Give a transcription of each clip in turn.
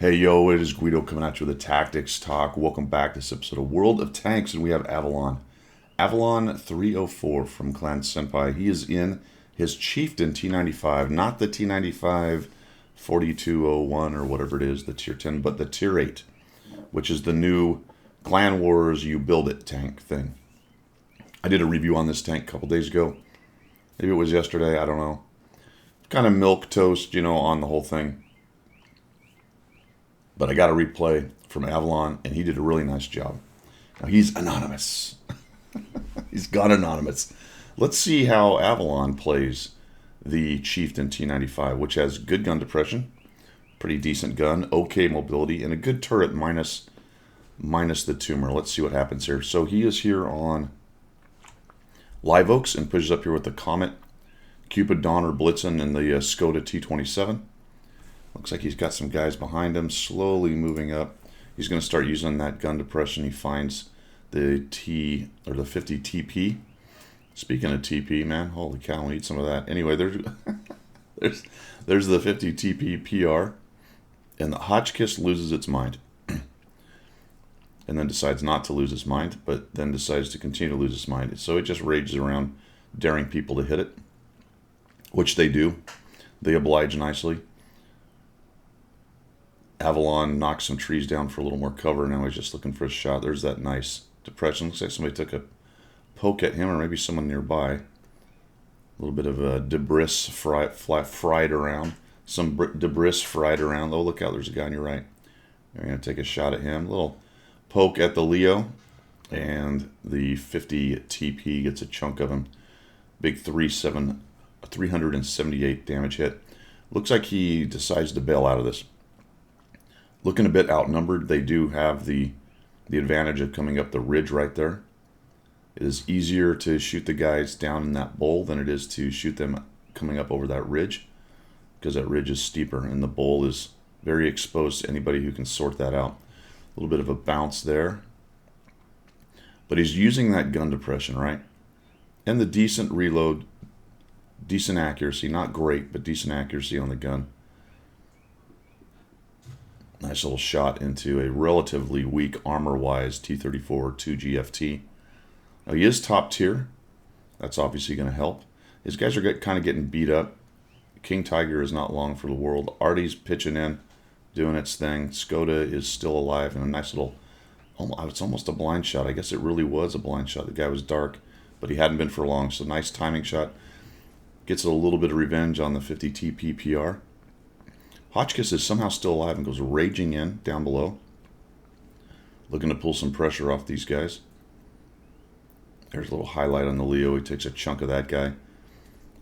Hey yo, it is Guido coming at you with a Tactics Talk. Welcome back to this episode of World of Tanks, and we have Avalon. Avalon 304 from Clan Senpai. He is in his Chieftain T95, not the T95 4201 or whatever it is, the Tier 10, but the Tier 8, which is the new Clan Wars You Build It tank thing. I did a review on this tank a couple days ago. Maybe it was yesterday, I don't know. Kind of milk toast, on the whole thing. But I got a replay from Avalon, and he did a really nice job. Now, he's anonymous. He's gone anonymous. Let's see how Avalon plays the Chieftain T95, which has good gun depression, pretty decent gun, okay mobility, and a good turret minus the tumor. Let's see what happens here. So he is here on Live Oaks and pushes up here with the Comet, Cupid, Donner, Blitzen, and the Skoda T27. Looks like he's got some guys behind him, slowly moving up. He's going to start using that gun depression. He finds the 50 TP. Speaking of TP, man, holy cow, we need some of that. Anyway, there's the 50 TP PR, and the Hotchkiss loses its mind, and then decides not to lose its mind, but then decides to continue to lose its mind. So it just rages around, daring people to hit it, which they do. They oblige nicely. Avalon knocks some trees down for a little more cover. Now he's just looking for a shot. There's that nice depression. Looks like somebody took a poke at him, or maybe someone nearby. A little bit of a debris fried around. Some debris fried around. Oh, look out, there's a guy on your right. They're going to take a shot at him. A little poke at the Leo, and the 50 TP gets a chunk of him. Big 378 damage hit. Looks like he decides to bail out of this. Looking a bit outnumbered. They do have the advantage of coming up the ridge right there. It is easier to shoot the guys down in that bowl than it is to shoot them coming up over that ridge, because that ridge is steeper and the bowl is very exposed to anybody who can sort that out. A little bit of a bounce there. But he's using that gun depression, right? And the decent reload, decent accuracy. Not great, but decent accuracy on the gun. Nice little shot into a relatively weak armor-wise T-34 2GFT. Now, he is top tier. That's obviously going to help. His guys are kind of getting beat up. King Tiger is not long for the world. Artie's pitching in, doing its thing. Skoda is still alive, and a nice little... It's almost a blind shot. I guess it really was a blind shot. The guy was dark, but he hadn't been for long. So nice timing shot. Gets a little bit of revenge on the 50 TP PR. Hotchkiss is somehow still alive and goes raging in down below. Looking to pull some pressure off these guys. There's a little highlight on the Leo. He takes a chunk of that guy.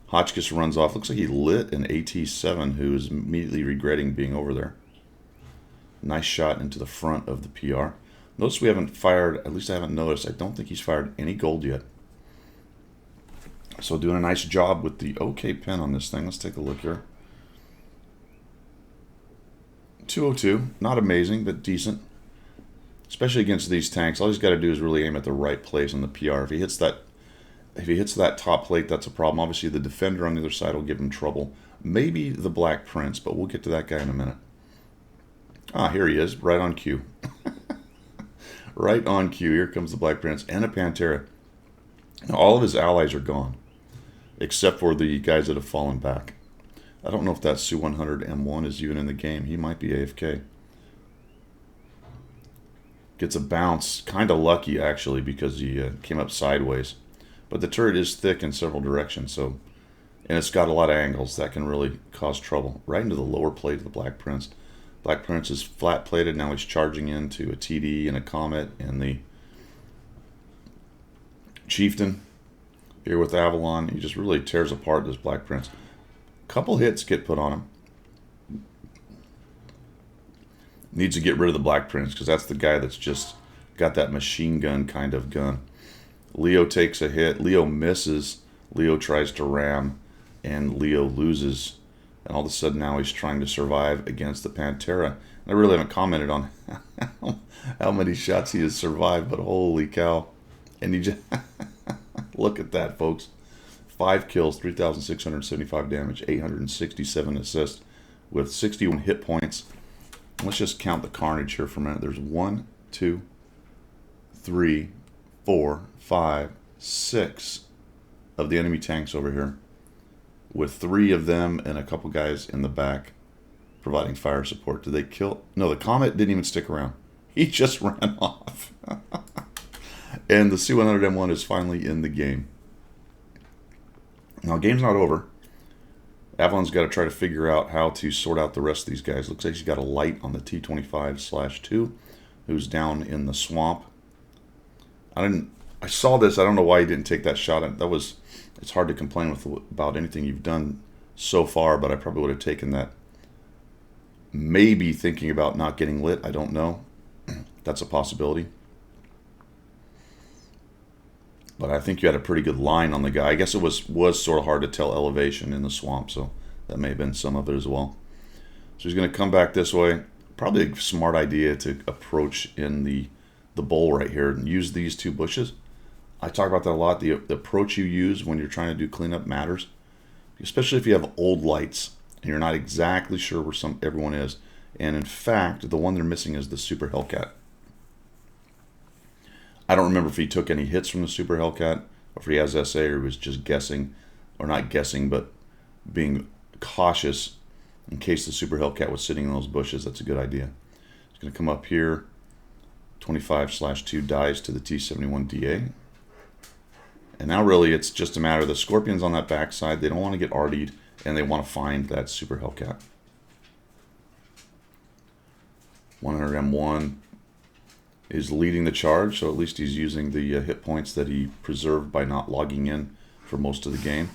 Hotchkiss runs off. Looks like he lit an AT-7 who is immediately regretting being over there. Nice shot into the front of the PR. Notice we haven't fired, at least I haven't noticed, I don't think he's fired any gold yet. So doing a nice job with the OK pen on this thing. Let's take a look here. 202, not amazing, but decent. Especially against these tanks, all he's got to do is really aim at the right place on the PR. If he hits that top plate, that's a problem. Obviously, the defender on the other side will give him trouble. Maybe the Black Prince, but we'll get to that guy in a minute. Ah, here he is, right on cue. Right on cue. Here comes the Black Prince and a Pantera. Now, all of his allies are gone, except for the guys that have fallen back. I don't know if that Su-100 M1 is even in the game. He might be AFK. Gets a bounce. Kind of lucky, actually, because he came up sideways. But the turret is thick in several directions, and it's got a lot of angles. That can really cause trouble. Right into the lower plate of the Black Prince. Black Prince is flat-plated. Now he's charging into a TD and a Comet and the Chieftain. Here with Avalon, he just really tears apart this Black Prince. Couple hits get put on him. Needs to get rid of the Black Prince, because that's the guy that's just got that machine gun kind of gun. Leo takes a hit. Leo misses. Leo tries to ram, and Leo loses. And all of a sudden now he's trying to survive against the Pantera. I really haven't commented on how many shots he has survived, but holy cow. And he just... Look at that, folks. 5 kills, 3,675 damage, 867 assists with 61 hit points. Let's just count the carnage here for a minute. There's 1, 2, 3, 4, 5, 6 of the enemy tanks over here, with 3 of them and a couple guys in the back providing fire support. Did they kill? No, the Comet didn't even stick around. He just ran off. And the C-100M1 is finally in the game. Now, game's not over. Avalon's got to try to figure out how to sort out the rest of these guys. Looks like he's got a light on the T-25/2, who's down in the swamp. I saw this. I don't know why he didn't take that shot. It's hard to complain about anything you've done so far, but I probably would have taken that. Maybe thinking about not getting lit. I don't know. That's a possibility. But I think you had a pretty good line on the guy. I guess it was sort of hard to tell elevation in the swamp, so that may have been some of it as well. So he's going to come back this way. Probably a smart idea to approach in the bowl right here and use these 2 bushes. I talk about that a lot. The approach you use when you're trying to do cleanup matters, especially if you have old lights and you're not exactly sure where everyone is. And in fact, the one they're missing is the Super Hellcat. I don't remember if he took any hits from the Super Hellcat, or if he has SA, or he was just guessing, or not guessing, but being cautious in case the Super Hellcat was sitting in those bushes. That's a good idea. He's going to come up here. 25/2 dies to the T-71DA. And now really it's just a matter of the Scorpions on that backside. They don't want to get artied, and they want to find that Super Hellcat. 100M1 is leading the charge, so at least he's using the hit points that he preserved by not logging in for most of the game.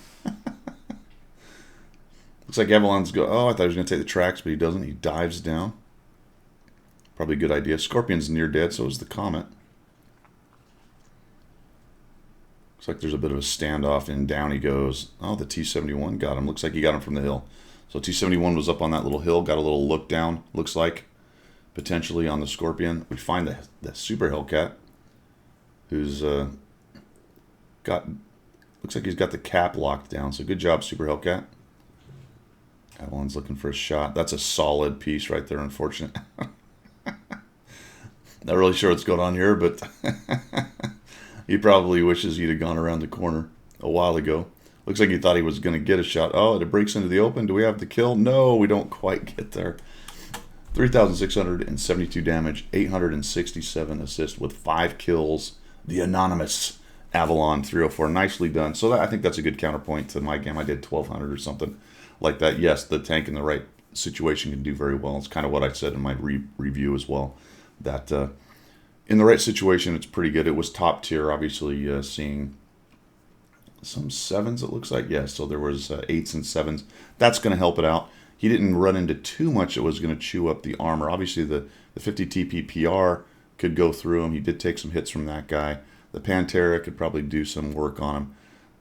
Looks like Avalon's oh, I thought he was going to take the tracks, but he doesn't. He dives down. Probably a good idea. Scorpion's near dead, so is the Comet. Looks like there's a bit of a standoff, and down he goes. Oh, the T-71 got him. Looks like he got him from the hill. So T-71 was up on that little hill, got a little look down, looks like, potentially on the Scorpion. We find the Super Hellcat, who's looks like he's got the cap locked down. So good job, Super Hellcat. Avalon's looking for a shot. That's a solid piece right there, unfortunate. Not really sure what's going on here, but he probably wishes he'd have gone around the corner a while ago. Looks like he thought he was going to get a shot. Oh, it breaks into the open. Do we have the kill? No, we don't quite get there. 3,672 damage, 867 assists with 5 kills. The anonymous Avalon 304. Nicely done. So I think that's a good counterpoint to my game. I did 1,200 or something like that. Yes, the tank in the right situation can do very well. It's kind of what I said in my review as well. That in the right situation, it's pretty good. It was top tier, obviously, seeing some 7s, it looks like. Yeah, so there was 8s and 7s. That's going to help it out. He didn't run into too much that was going to chew up the armor. Obviously, the 50 TP PR could go through him. He did take some hits from that guy. The Pantera could probably do some work on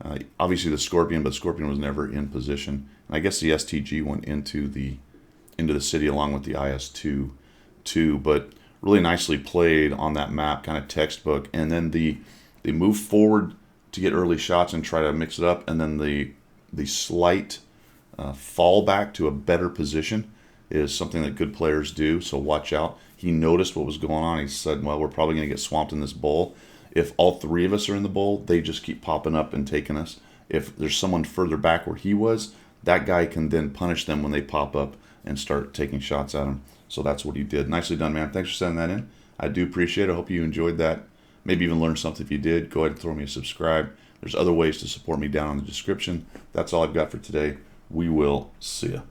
him. Obviously, the Scorpion, but Scorpion was never in position. And I guess the STG went into the city along with the IS-2 too, but really nicely played on that map, kind of textbook. And then they move forward to get early shots and try to mix it up, and then the slight fall back to a better position is something that good players do, so watch out. He noticed what was going on. He said, well, we're probably going to get swamped in this bowl. If all 3 of us are in the bowl, they just keep popping up and taking us. If there's someone further back where he was, that guy can then punish them when they pop up and start taking shots at him. So that's what he did. Nicely done, man. Thanks for sending that in. I do appreciate it. I hope you enjoyed that. Maybe even learned something. If you did, go ahead and throw me a subscribe. There's other ways to support me down in the description. That's all I've got for today. We will see ya.